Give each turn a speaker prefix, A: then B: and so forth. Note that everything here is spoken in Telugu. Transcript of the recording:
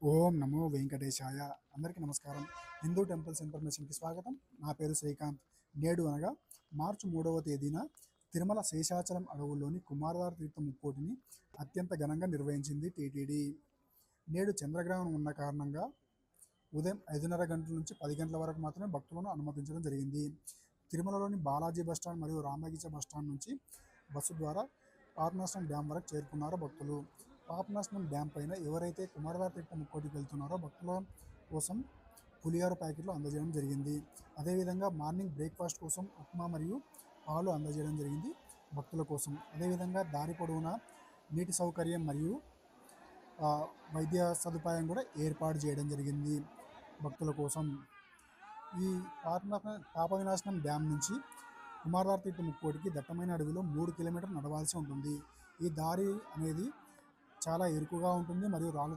A: ఓం నమో వెంకటేశాయ. అందరికీ నమస్కారం. హిందూ టెంపుల్స్ ఇన్ఫర్మేషన్కి స్వాగతం. నా పేరు శ్రీకాంత్. నేడు అనగా మార్చి 3వ తేదీన తిరుమల శేషాచలం అడవుల్లోని కుమారధార తీర్థ ముక్కోటిని అత్యంత ఘనంగా నిర్వహించింది టీటీడీ. నేడు చంద్రగ్రహణం ఉన్న కారణంగా ఉదయం 5:30 గంటల నుంచి 10 గంటల వరకు మాత్రమే భక్తులను అనుమతించడం జరిగింది. తిరుమలలోని బాలాజీ బస్టాండ్ మరియు రామగిచ బస్టాండ్ నుంచి బస్సు ద్వారా పాపనాశనం డ్యాం వరకు చేరుకున్నారు భక్తులు. పాపనాశనం డ్యాం పైన ఎవరైతే కుమారధార తీర్థ ముక్కోటికి వెళ్తున్నారో భక్తుల కోసం పులిహోర ప్యాకెట్లు అందజేయడం జరిగింది. అదేవిధంగా మార్నింగ్ బ్రేక్ఫాస్ట్ కోసం ఉప్మా మరియు పాలు అందజేయడం జరిగింది భక్తుల కోసం. అదేవిధంగా దారి పొడవునా నీటి సౌకర్యం మరియు వైద్య సదుపాయం కూడా ఏర్పాటు చేయడం జరిగింది భక్తుల కోసం. ఈ పాప వినాశనం డ్యాం నుంచి కుమారధార తీర్థ ముక్కోటికి దట్టమైన అడవిలో 3 కిలోమీటర్లు నడవాల్సి ఉంటుంది. ఈ దారి అనేది చాలా ఇరుకుగా ఉంటుంది మరియు రాళ్ళు